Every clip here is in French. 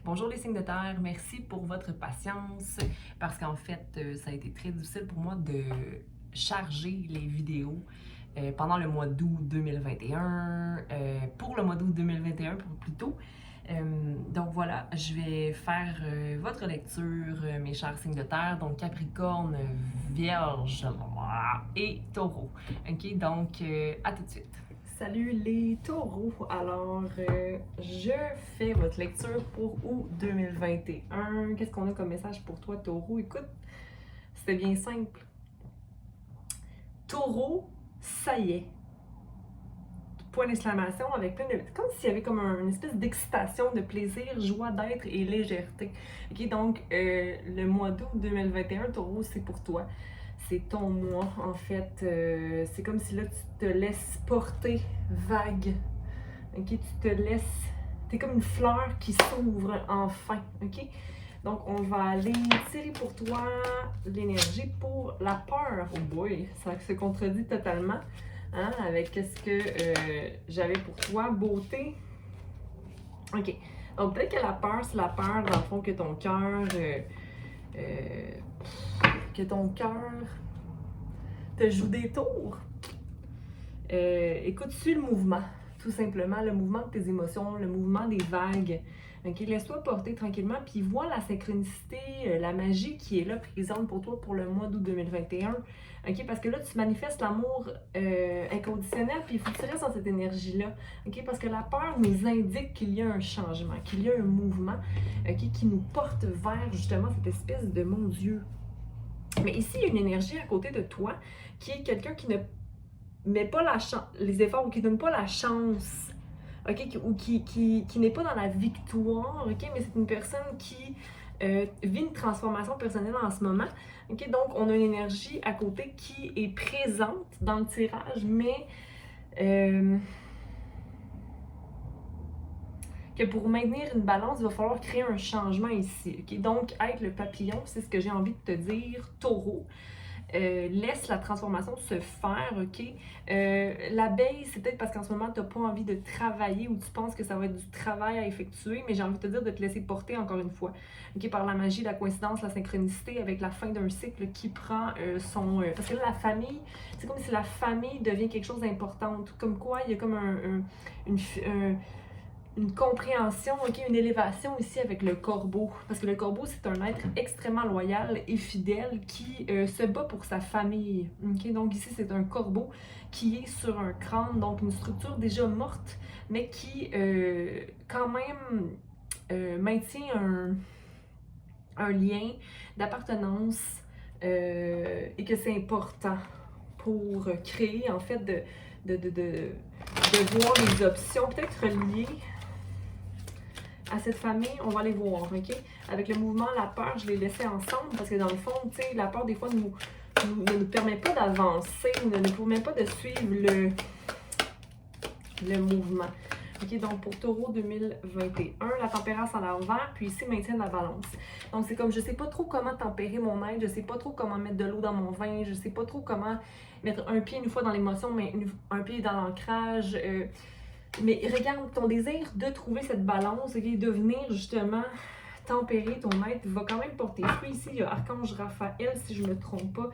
Bonjour les signes de terre, merci pour votre patience parce qu'en fait, ça a été très difficile pour moi de charger les vidéos pendant le mois d'août 2021, pour le mois d'août 2021 plutôt. Donc voilà, je vais faire votre lecture, mes chers signes de terre, donc Capricorne, Vierge et Taureau. Ok, donc à tout de suite. Salut les taureaux! Alors, je fais votre lecture pour août 2021. Qu'est-ce qu'on a comme message pour toi, taureau? Écoute, c'était bien simple. Taureau, ça y est. Point d'exclamation avec plein de... Comme s'il y avait comme une espèce d'excitation, de plaisir, joie d'être et légèreté. Ok, donc, le mois d'août 2021, taureau, c'est pour toi. C'est ton mois, en fait. C'est comme si là, tu te laisses porter vague. Ok, tu te laisses. T'es comme une fleur qui s'ouvre enfin. Ok, donc on va aller tirer pour toi l'énergie pour la peur. Oh boy, ça se contredit totalement hein, avec ce que j'avais pour toi. Beauté. Ok, donc peut-être que la peur, c'est la peur dans le fond que ton cœur. Que ton cœur te joue des tours. Écoute, suis le mouvement, tout simplement, le mouvement de tes émotions, le mouvement des vagues. Ok, laisse-toi porter tranquillement, puis vois la synchronicité, la magie qui est là présente pour toi pour le mois d'août 2021. Ok, parce que là, tu manifestes l'amour inconditionnel, puis il faut que tu restes dans cette énergie-là. Ok, parce que la peur nous indique qu'il y a un changement, qu'il y a un mouvement, ok, qui nous porte vers justement cette espèce de mon Dieu. Mais ici, il y a une énergie à côté de toi qui est quelqu'un qui ne met pas les efforts ou qui donne pas la chance, ok, ou qui n'est pas dans la victoire, ok, mais c'est une personne qui vit une transformation personnelle en ce moment, ok, donc on a une énergie à côté qui est présente dans le tirage, mais que pour maintenir une balance, il va falloir créer un changement ici, ok, donc être le papillon, c'est ce que j'ai envie de te dire, taureau. Laisse la transformation se faire, ok? L'abeille, c'est peut-être parce qu'en ce moment, tu n'as pas envie de travailler ou tu penses que ça va être du travail à effectuer, mais j'ai envie de te dire de te laisser porter encore une fois, ok? Par la magie, la coïncidence, la synchronicité avec la fin d'un cycle qui prend son... parce que là, la famille, c'est comme si la famille devient quelque chose d'important. Comme quoi, il y a comme une compréhension, okay, une élévation ici avec le corbeau. Parce que le corbeau, c'est un être extrêmement loyal et fidèle qui se bat pour sa famille. Okay? Donc ici, c'est un corbeau qui est sur un crâne, donc une structure déjà morte, mais qui quand même maintient un lien d'appartenance et que c'est important pour créer, en fait, de voir les options, peut-être reliées à cette famille, on va les voir, ok? Avec le mouvement, la peur, je les laissais ensemble parce que dans le fond, tu sais, la peur, des fois, ne nous permet pas d'avancer, ne nous permet pas de suivre le mouvement. Ok, donc pour Taureau 2021, la tempérance à l'envers, puis ici, maintien de la balance. Donc c'est comme, je sais pas trop comment tempérer mon être, je sais pas trop comment mettre de l'eau dans mon vin, je sais pas trop comment mettre un pied une fois dans l'émotion, mais un pied dans l'ancrage. Mais regarde, ton désir de trouver cette balance, okay, de venir justement tempérer ton être, va quand même porter fruit. Ici, il y a Archange Raphaël, si je ne me trompe pas,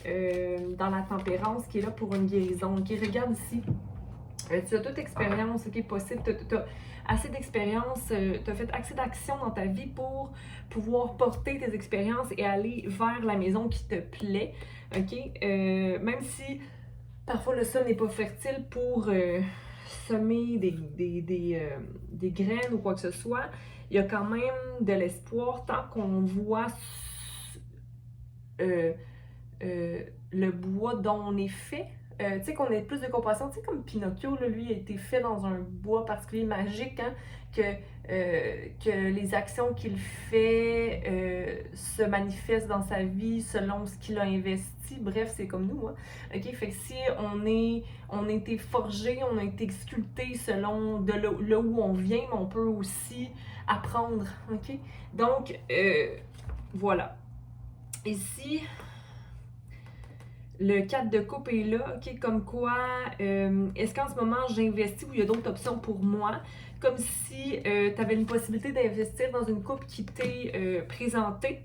dans la tempérance, qui est là pour une guérison. Okay, regarde ici, tu as toute expérience qui est possible, tu as assez d'expérience, tu as fait assez d'actions dans ta vie pour pouvoir porter tes expériences et aller vers la maison qui te plaît. Okay? Même si parfois le sol n'est pas fertile pour semer des graines ou quoi que ce soit, il y a quand même de l'espoir tant qu'on voit le bois dont on est fait. Tu sais, qu'on ait plus de compassion. Tu sais, comme Pinocchio, là, lui, a été fait dans un bois particulier magique, hein, que les actions qu'il fait se manifestent dans sa vie selon ce qu'il a investi. Bref, c'est comme nous. Hein. OK? Fait que si on a été forgé, on a été sculpté selon de là où on vient, mais on peut aussi apprendre. OK? Donc, voilà. Ici, Le 4 de coupe est là, ok, comme quoi, est-ce qu'en ce moment j'investis ou il y a d'autres options pour moi? Comme si tu avais une possibilité d'investir dans une coupe qui t'est présentée,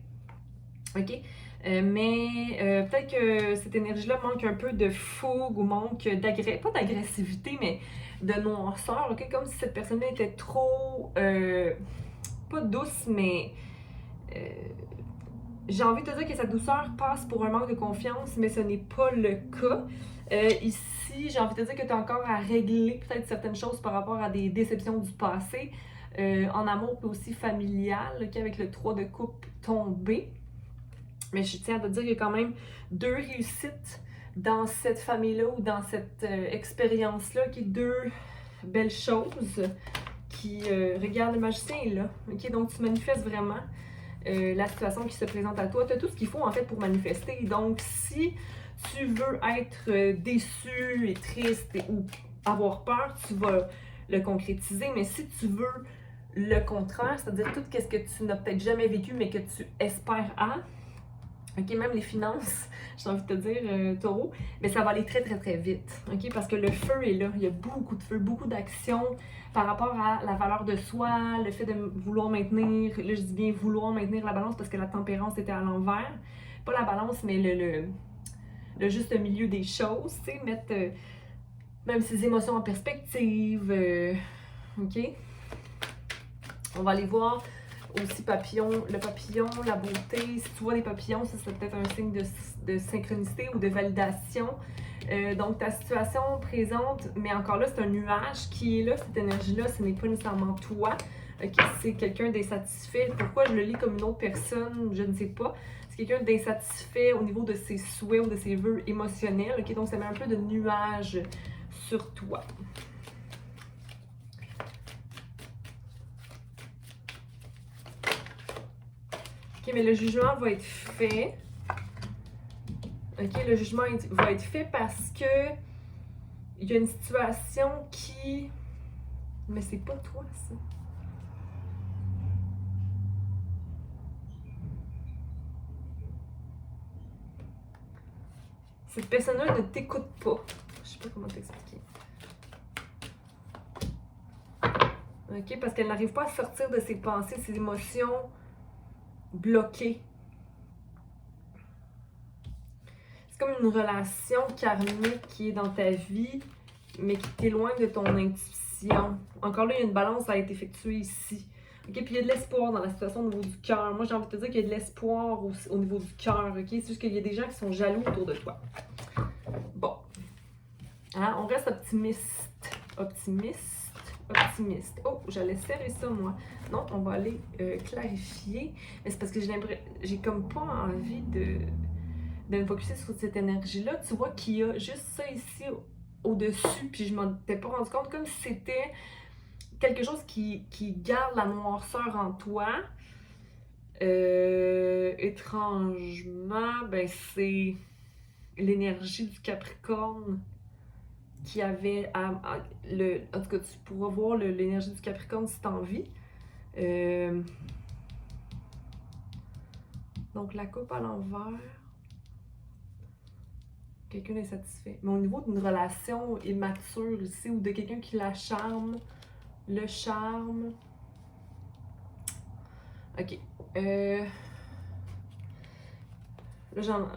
ok? Mais peut-être que cette énergie-là manque un peu de fougue ou manque pas d'agressivité, mais de noirceur, ok? Comme si cette personne-là était trop, pas douce, mais j'ai envie de te dire que sa douceur passe pour un manque de confiance, mais ce n'est pas le cas. Ici, j'ai envie de te dire que tu as encore à régler peut-être certaines choses par rapport à des déceptions du passé, en amour puis aussi familial, okay, avec le 3 de coupe tombé. Mais je tiens à te dire qu'il y a quand même 2 réussites dans cette famille-là ou dans cette expérience-là, qui est 2 belles choses qui... regarde, le magicien est là. Okay? Donc, tu manifestes vraiment la situation qui se présente à toi. Tu as tout ce qu'il faut en fait pour manifester. Donc, si tu veux être déçu et triste ou avoir peur, tu vas le concrétiser. Mais si tu veux le contraire, c'est-à-dire tout ce que tu n'as peut-être jamais vécu mais que tu espères ok, même les finances, j'ai envie de te dire, taureau, mais ça va aller très très très vite, ok, parce que le feu est là, il y a beaucoup de feu, beaucoup d'action par rapport à la valeur de soi, le fait de vouloir maintenir, là je dis bien vouloir maintenir la balance parce que la tempérance était à l'envers, pas la balance mais le juste milieu des choses, tu sais, mettre même ses émotions en perspective, ok, on va aller voir aussi papillon, le papillon, la beauté. Si tu vois des papillons, ça c'est peut-être un signe de synchronicité ou de validation. Donc ta situation présente, mais encore là, c'est un nuage qui est là, cette énergie-là, ce n'est pas nécessairement toi. Okay, c'est quelqu'un d'insatisfait. Pourquoi je le lis comme une autre personne, je ne sais pas. C'est quelqu'un d'insatisfait au niveau de ses souhaits ou de ses vœux émotionnels. Okay, donc ça met un peu de nuage sur toi. Ok, mais le jugement va être fait. Ok, le jugement va être fait parce que il y a une situation qui... Mais c'est pas toi, ça. Cette personne-là ne t'écoute pas. Je sais pas comment t'expliquer. Ok, parce qu'elle n'arrive pas à sortir de ses pensées, ses émotions bloquées. C'est comme une relation karmique qui est dans ta vie, mais qui t'éloigne de ton intuition. Encore là, il y a une balance à être effectuée ici. Ok, puis il y a de l'espoir dans la situation au niveau du cœur. Moi, j'ai envie de te dire qu'il y a de l'espoir au niveau du cœur. Ok, c'est juste qu'il y a des gens qui sont jaloux autour de toi. Bon. Hein, on reste optimiste. Optimiste. Oh, j'allais serrer ça, moi. Non, on va aller clarifier. Mais c'est parce que j'ai comme pas envie de me focusser sur cette énergie-là. Tu vois qu'il y a juste ça ici au-dessus, puis je m'en étais pas rendu compte, comme si c'était quelque chose qui garde la noirceur en toi. Étrangement, ben c'est l'énergie du Capricorne qui avait en tout cas, tu pourras voir l'énergie du Capricorne si tu as envie. Donc la coupe à l'envers. Quelqu'un d'insatisfait. Mais au niveau d'une relation immature ici, ou de quelqu'un qui la charme, le charme. Ok. Là,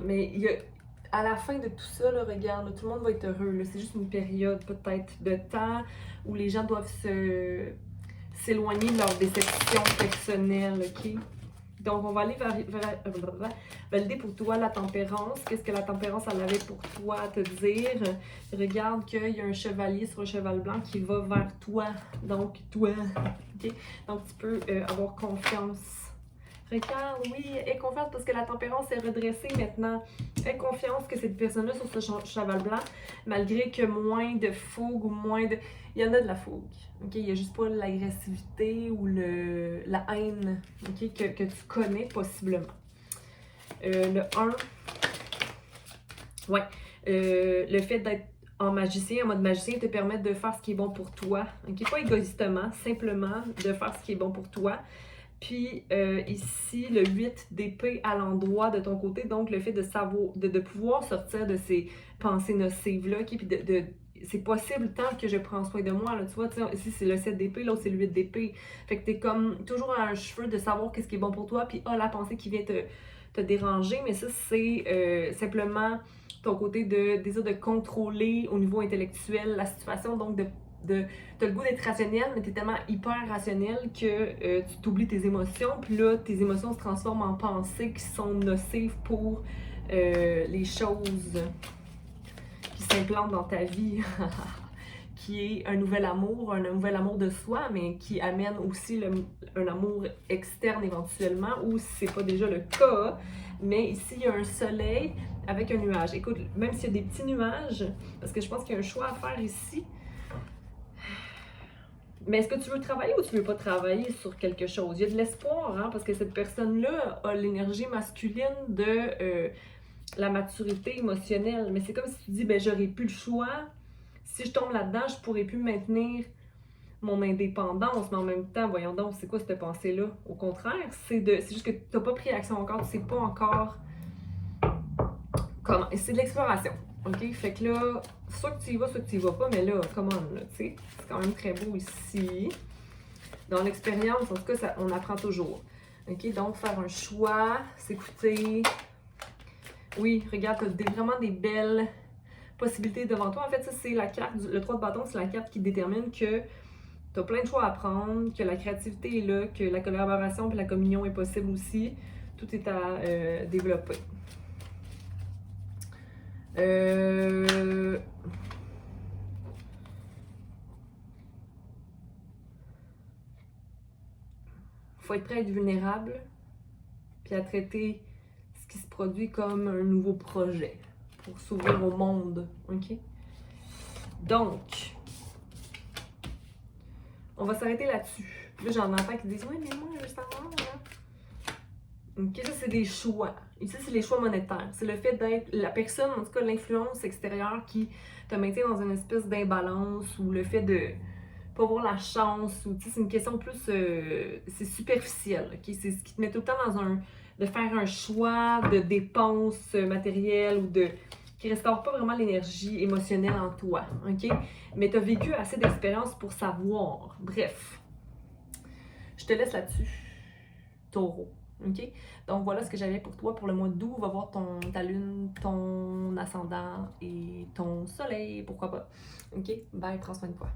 mais il y a, à la fin de tout ça, là, regarde, là, tout le monde va être heureux. C'est juste une période peut-être de temps où les gens doivent s'éloigner de leur déception personnelle, ok? Donc, on va aller valider pour toi la tempérance. Qu'est-ce que la tempérance, elle avait pour toi à te dire? Regarde qu'il y a un chevalier sur un cheval blanc qui va vers toi. Donc, toi. Okay? Donc, tu peux avoir confiance. Regarde, oui, aie confiance parce que la tempérance est redressée maintenant. Aie confiance que cette personne-là sur ce cheval blanc, malgré que moins de fougue ou moins de... Il y en a de la fougue. Okay? Il n'y a juste pas l'agressivité ou la haine, okay? que tu connais possiblement. Le 1, ouais, le fait d'être en magicien, en mode magicien, te permet de faire ce qui est bon pour toi. Okay? Pas égoïstement, simplement de faire ce qui est bon pour toi. Puis ici, le 8 d'épée à l'endroit de ton côté, donc le fait de savoir, de pouvoir sortir de ces pensées nocives-là, okay? Puis c'est possible tant que je prends soin de moi, là, tu vois, ici c'est le 7 d'épée, l'autre c'est le 8 d'épée. Fait que t'es comme toujours à un cheveu de savoir qu'est-ce qui est bon pour toi, puis la pensée qui vient te déranger, mais ça c'est simplement ton côté de désir de contrôler au niveau intellectuel la situation, donc t'as le goût d'être rationnel, mais t'es tellement hyper rationnel que tu t'oublies tes émotions, puis là, tes émotions se transforment en pensées qui sont nocives pour les choses qui s'implantent dans ta vie, qui est un nouvel amour de soi, mais qui amène aussi un amour externe éventuellement, ou si c'est pas déjà le cas, mais ici, il y a un soleil avec un nuage. Écoute, même s'il y a des petits nuages, parce que je pense qu'il y a un choix à faire ici, mais est-ce que tu veux travailler ou tu veux pas travailler sur quelque chose? Il y a de l'espoir, hein, parce que cette personne-là a l'énergie masculine de la maturité émotionnelle. Mais c'est comme si tu dis, ben j'aurais plus le choix. Si je tombe là-dedans, je pourrais plus maintenir mon indépendance. Mais en même temps, voyons donc, c'est quoi cette pensée-là? Au contraire, c'est juste que tu n'as pas pris action encore, tu sais pas encore comment. Et c'est de l'exploration. OK? Fait que là, soit que tu y vas, soit que tu y vas pas, mais là, comment, là, tu sais, c'est quand même très beau ici. Dans l'expérience, en tout cas, on apprend toujours. OK? Donc, faire un choix, s'écouter. Oui, regarde, tu as vraiment des belles possibilités devant toi. En fait, ça, c'est la carte, le 3 de bâton, c'est la carte qui détermine que tu as plein de choix à prendre, que la créativité est là, que la collaboration et la communion est possible aussi. Tout est à développer. Faut être prêt à être vulnérable, puis à traiter ce qui se produit comme un nouveau projet pour s'ouvrir au monde, OK? Donc, on va s'arrêter là-dessus. Puis là, j'en entends qui disent « Oui, mais moi, je veux savoir, là. » OK, ça, c'est des choix. Et ça, c'est les choix monétaires. C'est le fait d'être la personne, en tout cas, l'influence extérieure qui te maintient dans une espèce d'imbalance ou le fait de pas avoir la chance ou, tu sais, c'est une question plus... c'est superficiel, OK? C'est ce qui te met tout le temps dans de faire un choix de dépenses matérielles ou qui restaure pas vraiment l'énergie émotionnelle en toi, OK? Mais tu as vécu assez d'expérience pour savoir. Bref, je te laisse là-dessus, taureau, OK? Donc voilà ce que j'avais pour toi pour le mois d'août. On va voir ta lune, ton ascendant et ton soleil, pourquoi pas. OK? Bye, prends soin de toi.